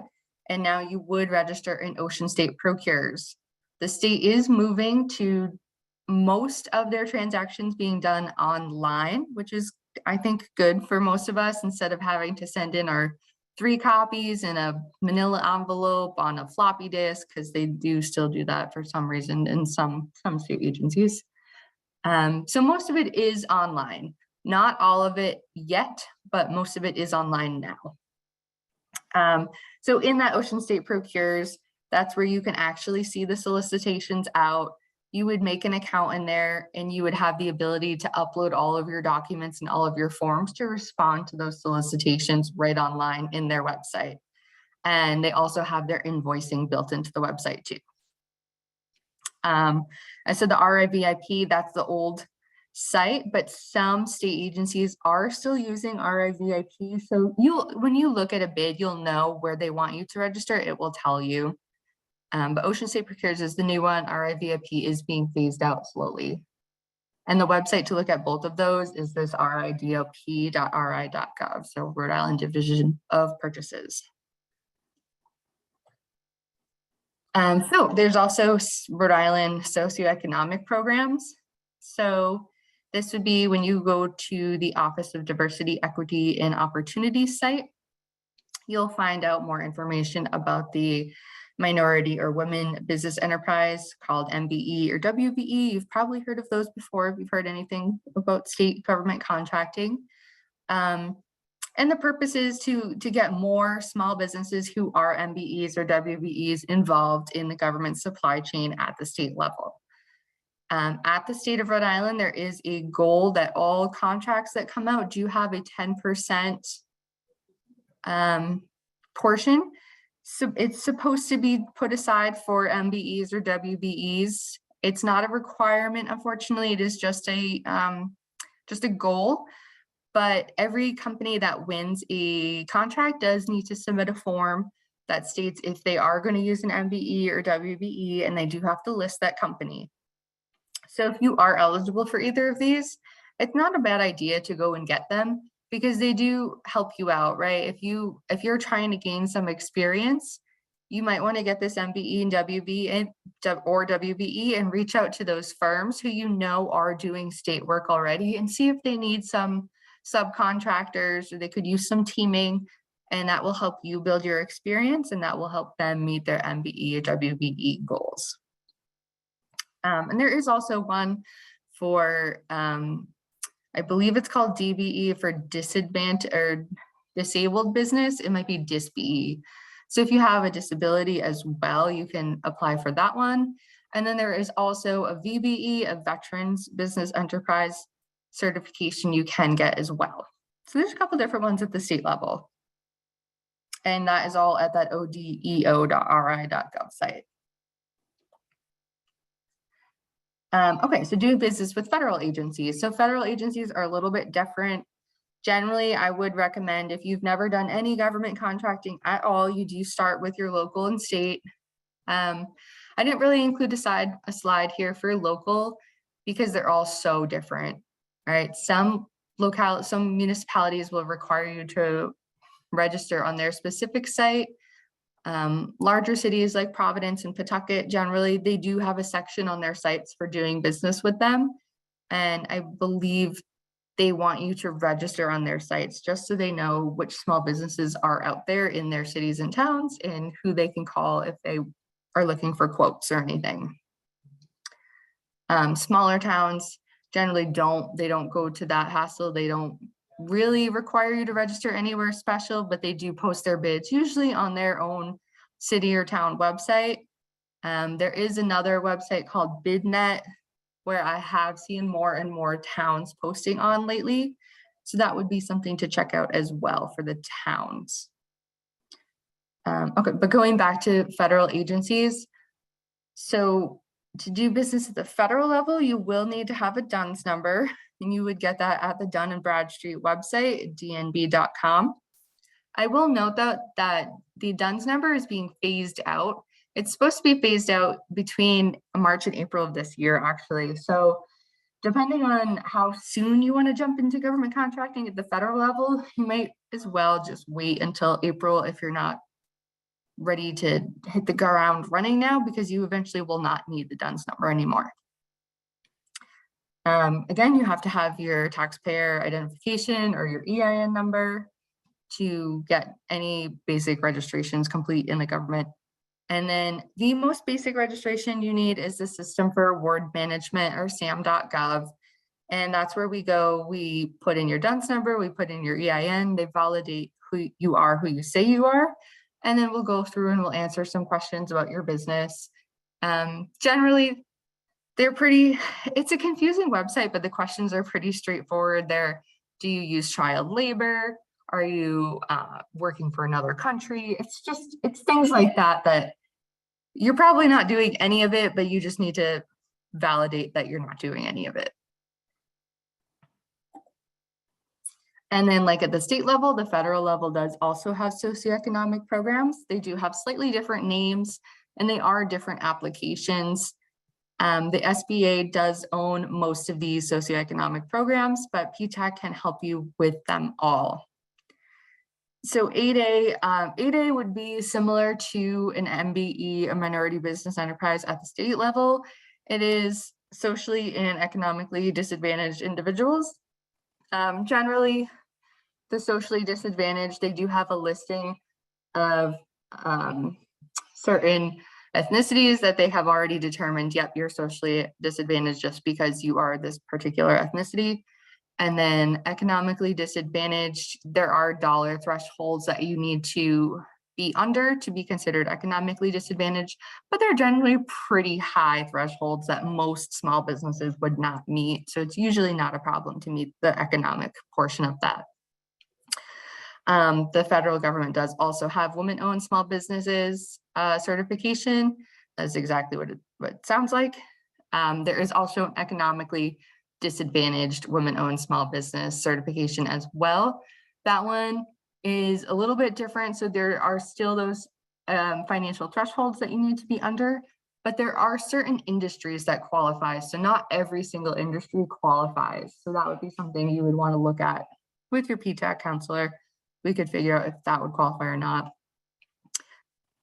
and now you would register in Ocean State Procures. The state is moving to most of their transactions being done online, which is, I think, good for most of us, instead of having to send in our 3 copies in a manila envelope on a floppy disk, because they do still do that for some reason in some state agencies. So most of it is online. Not all of it yet, but most of it is online now. So in that Ocean State Procures, that's where you can actually see the solicitations out. You would make an account in there and you would have the ability to upload all of your documents and all of your forms to respond to those solicitations right online in their website. And they also have their invoicing built into the website too. And so the RIVIP, that's the old site, but some state agencies are still using RIVIP. So when you look at a bid, you'll know where they want you to register. It will tell you. But Ocean State Procures is the new one. RIVIP is being phased out slowly. And the website to look at both of those is this ridop.ri.gov. So Rhode Island Division of Purchases. So there's also Rhode Island socioeconomic programs. So this would be when you go to the Office of Diversity, Equity, and Opportunity site, you'll find out more information about the minority or women business enterprise called MBE or WBE. You've probably heard of those before if you've heard anything about state government contracting. And the purpose is to get more small businesses who are MBEs or WBEs involved in the government supply chain at the state level. At the state of Rhode Island, there is a goal that all contracts that come out do have a 10% portion. So it's supposed to be put aside for MBEs or WBEs. It's not a requirement, unfortunately. It is just a goal. But every company that wins a contract does need to submit a form that states if they are going to use an MBE or WBE, and they do have to list that company. So if you are eligible for either of these, it's not a bad idea to go and get them, because they do help you out, right? If you're trying to gain some experience, you might want to get this MBE and or WBE and reach out to those firms who you know are doing state work already and see if they need some subcontractors, or they could use some teaming, and that will help you build your experience, and that will help them meet their MBE or WBE goals. And there is also one for, I believe it's called DBE for disadvantaged or disabled business. It might be DISBE. So if you have a disability as well, you can apply for that one. And then there is also a VBE, a Veterans Business Enterprise certification you can get as well. So there's a couple different ones at the state level. And that is all at that odeo.ri.gov site. Okay, so doing business with federal agencies. So federal agencies are a little bit different. Generally, I would recommend if you've never done any government contracting at all, you do start with your local and state. I didn't really include a slide here for local because they're all so different, right? Some municipalities will require you to register on their specific site. Larger cities like Providence and Pawtucket, generally, they do have a section on their sites for doing business with them. And I believe they want you to register on their sites just so they know which small businesses are out there in their cities and towns and who they can call if they are looking for quotes or anything. Smaller towns generally don't go to that hassle. They don't really require you to register anywhere special, but they do post their bids usually on their own city or town website. There is another website called BidNet where I have seen more and more towns posting on lately. So that would be something to check out as well for the towns. Okay, but going back to federal agencies. So to do business at the federal level, you will need to have a DUNS number, and you would get that at the Dun & Bradstreet website, dnb.com. I will note that the DUNS number is being phased out. It's supposed to be phased out between March and April of this year, actually. So depending on how soon you want to jump into government contracting at the federal level, you might as well just wait until April if you're not ready to hit the ground running now, because you eventually will not need the DUNS number anymore. Again, you have to have your taxpayer identification or your EIN number to get any basic registrations complete in the government. And then the most basic registration you need is the System for Award Management, or SAM.gov. And that's where we go. We put in your DUNS number, we put in your EIN, they validate who you are, who you say you are. And then we'll go through and we'll answer some questions about your business. Generally, it's a confusing website, but the questions are pretty straightforward. Do you use child labor? Are you working for another country? It's things like that you're probably not doing any of it, but you just need to validate that you're not doing any of it. And then like at the state level, the federal level does also have socioeconomic programs. They do have slightly different names and they are different applications. The SBA does own most of these socioeconomic programs, but PTAC can help you with them all. So 8A would be similar to an MBE, a minority business enterprise at the state level. It is socially and economically disadvantaged individuals. Generally, the socially disadvantaged, they do have a listing of certain ethnicities that they have already determined, yep, you're socially disadvantaged just because you are this particular ethnicity. And then economically disadvantaged, there are dollar thresholds that you need to be under to be considered economically disadvantaged, but they're generally pretty high thresholds that most small businesses would not meet. So it's usually not a problem to meet the economic portion of that. The federal government does also have women-owned small businesses certification. That's exactly what it sounds like. There is also an economically disadvantaged women-owned small business certification as well. That one is a little bit different. So there are still those financial thresholds that you need to be under, but there are certain industries that qualify. So not every single industry qualifies. So that would be something you would want to look at with your PTAC counselor. We could figure out if that would qualify or not.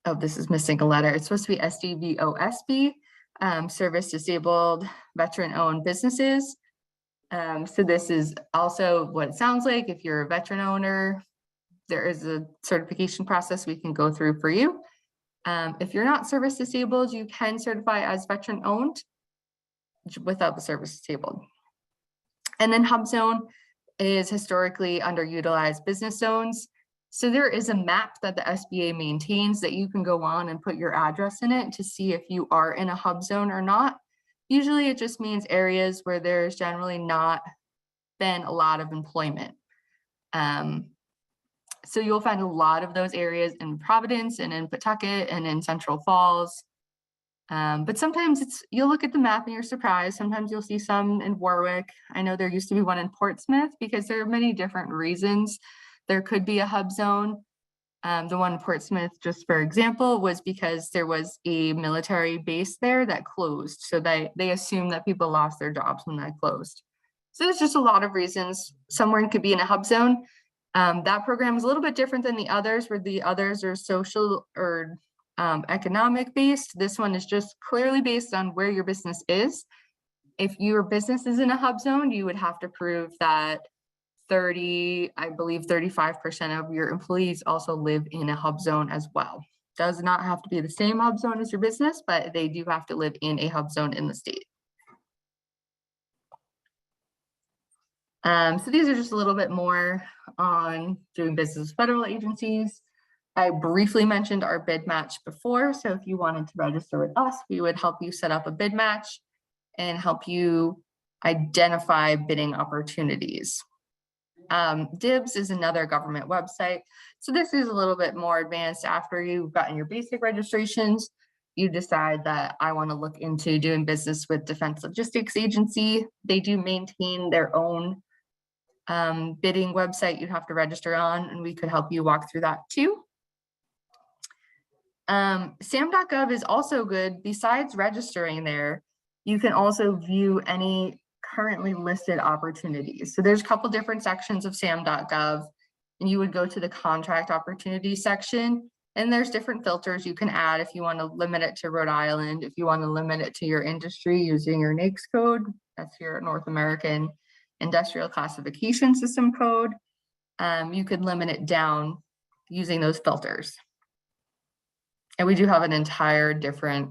Oh, this is missing a letter. It's supposed to be SDVOSB, service disabled veteran-owned businesses. So this is also what it sounds like. If you're a veteran owner, there is a certification process we can go through for you. If you're not service disabled, you can certify as veteran owned without the service disabled. And then hub zone is historically underutilized business zones. So there is a map that the SBA maintains that you can go on and put your address in it to see if you are in a hub zone or not. Usually it just means areas where there's generally not been a lot of employment. So you'll find a lot of those areas in Providence and in Pawtucket and in Central Falls. But sometimes you'll look at the map and you're surprised. Sometimes you'll see some in Warwick. I know there used to be one in Portsmouth because there are many different reasons there could be a hub zone. The one in Portsmouth, just for example, was because there was a military base there that closed. So they assumed that people lost their jobs when that closed. So there's just a lot of reasons someone could be in a hub zone. That program is a little bit different than the others, where the others are social or economic based. This one is just clearly based on where your business is. If your business is in a hub zone, you would have to prove that 35% of your employees also live in a hub zone as well. Does not have to be the same hub zone as your business, but they do have to live in a hub zone in the state. So these are just a little bit more on doing business with federal agencies. I briefly mentioned our bid match before. So if you wanted to register with us, we would help you set up a bid match and help you identify bidding opportunities. DIBS is another government website. So this is a little bit more advanced. After you've gotten your basic registrations, you decide that I want to look into doing business with Defense Logistics Agency. They do maintain their own bidding website you have to register on, and we could help you walk through that too. SAM.gov is also good. Besides registering there, you can also view any currently listed opportunities. So there's a couple different sections of SAM.gov, and you would go to the contract opportunities section, and there's different filters you can add if you want to limit it to Rhode Island, if you want to limit it to your industry using your NAICS code, that's your North American Industrial Classification System code. You could limit it down using those filters. And we do have an entire different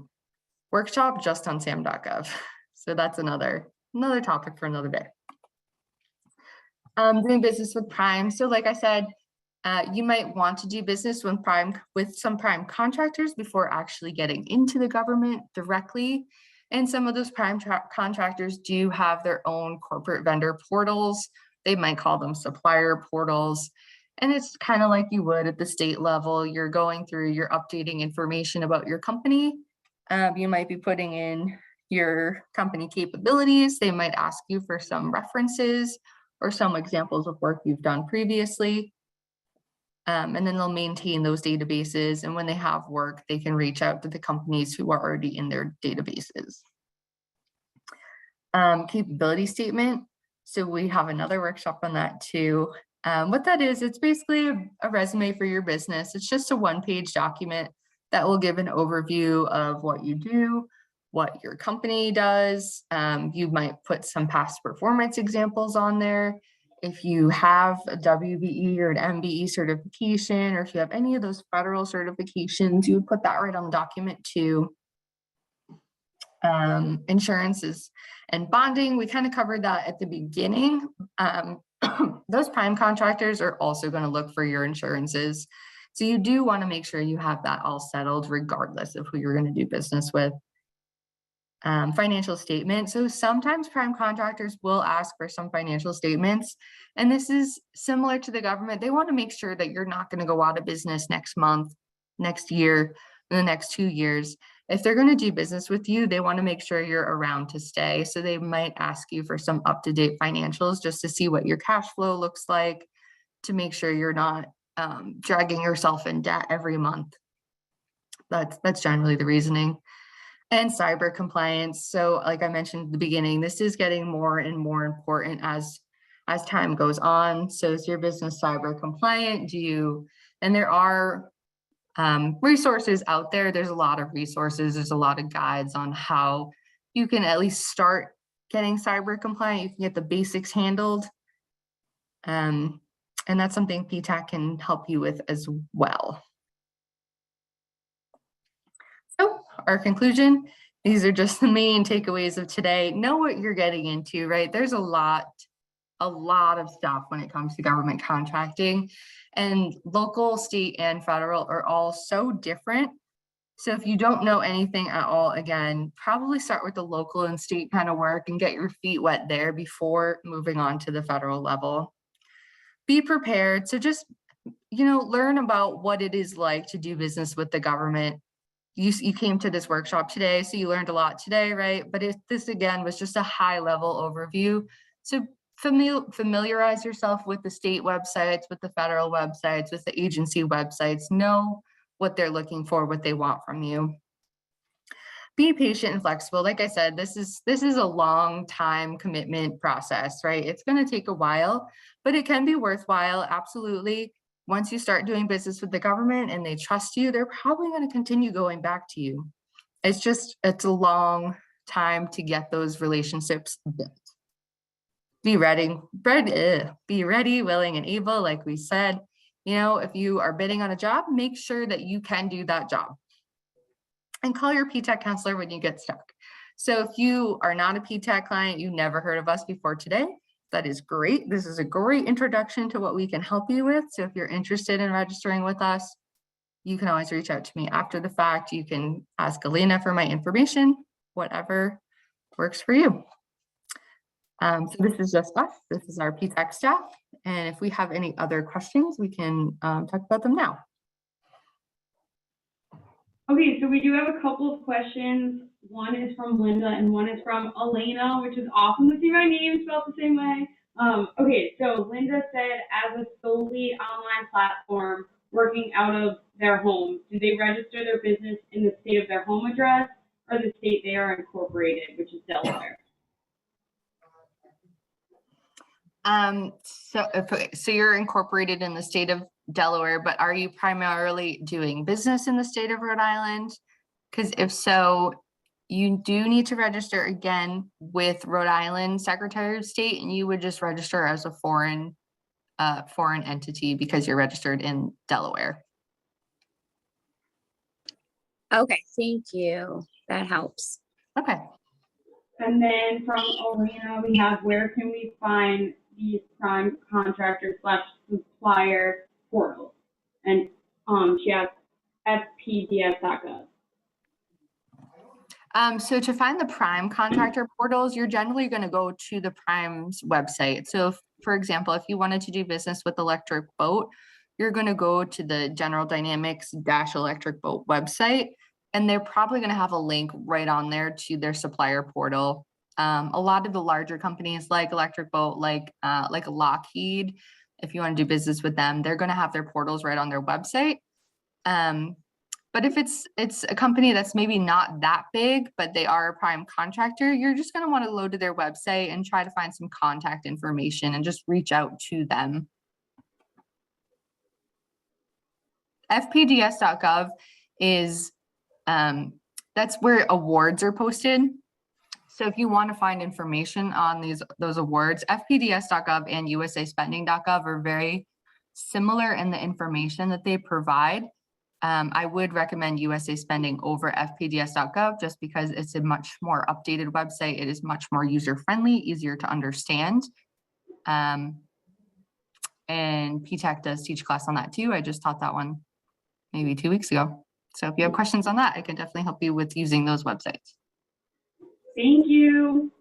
workshop just on SAM.gov. So that's another topic for another day. Doing business with Prime. So like I said, you might want to do business with some Prime contractors before actually getting into the government directly. And some of those Prime contractors do have their own corporate vendor portals. They might call them supplier portals. And it's kind of like you would at the state level. You're going through, you're updating information about your company. You might be putting in your company capabilities. They might ask you for some references or some examples of work you've done previously. And then they'll maintain those databases. And when they have work, they can reach out to the companies who are already in their databases. Capability statement. So we have another workshop on that too. What that is, it's basically a resume for your business. It's just a one-page document that will give an overview of what you do, what your company does. You might put some past performance examples on there. If you have a WBE or an MBE certification, or if you have any of those federal certifications, you would put that right on the document too. Insurances and bonding, we kind of covered that at the beginning. Those Prime contractors are also going to look for your insurances. So you do want to make sure you have that all settled regardless of who you're going to do business with. Financial statement. So sometimes Prime contractors will ask for some financial statements. And this is similar to the government. They want to make sure that you're not going to go out of business next month, next year, in the next 2 years. If they're going to do business with you, they want to make sure you're around to stay. So they might ask you for some up-to-date financials just to see what your cash flow looks like, to make sure you're not dragging yourself in debt every month. That's generally the reasoning. And cyber compliance. So like I mentioned at the beginning, this is getting more and more important as time goes on. So is your business cyber compliant? And there are resources out there. There's a lot of resources. There's a lot of guides on how you can at least start getting cyber compliant. You can get the basics handled. And that's something PTAC can help you with as well. So our conclusion, these are just the main takeaways of today. Know what you're getting into, right? There's a lot of stuff when it comes to government contracting, and local, state, and federal are all so different. So if you don't know anything at all, again, probably start with the local and state kind of work and get your feet wet there before moving on to the federal level. Be prepared. So just, learn about what it is like to do business with the government. You came to this workshop today, so you learned a lot today, right? But this again was just a high level overview. So familiarize yourself with the state websites, with the federal websites, with the agency websites. Know what they're looking for, what they want from you. Be patient and flexible. Like I said, this is a long time commitment process, right? It's going to take a while, but it can be worthwhile. Absolutely. Once you start doing business with the government and they trust you, they're probably going to continue going back to you. It's a long time to get those relationships built. Be ready, willing, and able, like we said. If you are bidding on a job, make sure that you can do that job. And call your PTAC counselor when you get stuck. So if you are not a PTAC client, you never heard of us before today, that is great. This is a great introduction to what we can help you with. So if you're interested in registering with us, you can always reach out to me after the fact. You can ask Elena for my information, whatever works for you. So this is just us. This is our PTAC staff. And if we have any other questions, we can talk about them now. Okay, so we do have a couple of questions. One is from Linda and one is from Elena, which is awesome to see my name spelled the same way. Okay, so Linda said, as a solely online platform working out of their home, do they register their business in the state of their home address or the state they are incorporated, which is Delaware? So you're incorporated in the state of Delaware, but are you primarily doing business in the state of Rhode Island? Because if so, you do need to register again with Rhode Island Secretary of State, and you would just register as a foreign entity because you're registered in Delaware. Okay, thank you. That helps. Okay. And then from Elena, we have, where can we find these prime contractor / supplier portals? And she has fpds.gov. So to find the prime contractor portals, you're generally going to go to the prime's website. So for example, if you wanted to do business with Electric Boat, you're going to go to the General Dynamics Electric Boat website, and they're probably going to have a link right on there to their supplier portal. A lot of the larger companies like Electric Boat, like Lockheed, if you want to do business with them, they're going to have their portals right on their website. But if it's a company that's maybe not that big, but they are a prime contractor, you're just going to want to load to their website and try to find some contact information and just reach out to them. fpds.gov is, that's where awards are posted. So if you want to find information on those awards, fpds.gov and usaspending.gov are very similar in the information that they provide. I would recommend USA Spending over fpds.gov just because it's a much more updated website. It is much more user-friendly, easier to understand. And PTAC does teach a class on that too. I just taught that one maybe 2 weeks ago. So if you have questions on that, I can definitely help you with using those websites. Thank you.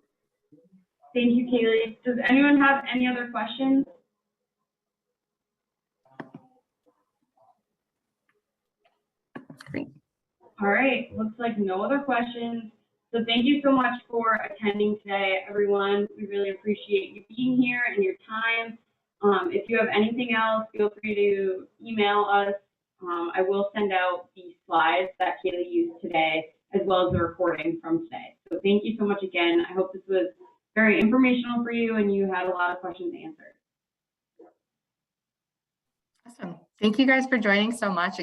Thank you, Kaylee. Does anyone have any other questions? Great. All right, looks like no other questions. So thank you so much for attending today, everyone. We really appreciate you being here and your time. If you have anything else, feel free to email us. I will send out the slides that Kaylee used today, as well as the recording from today. So thank you so much again. I hope this was very informational for you and you had a lot of questions answered. Awesome. Thank you guys for joining so much.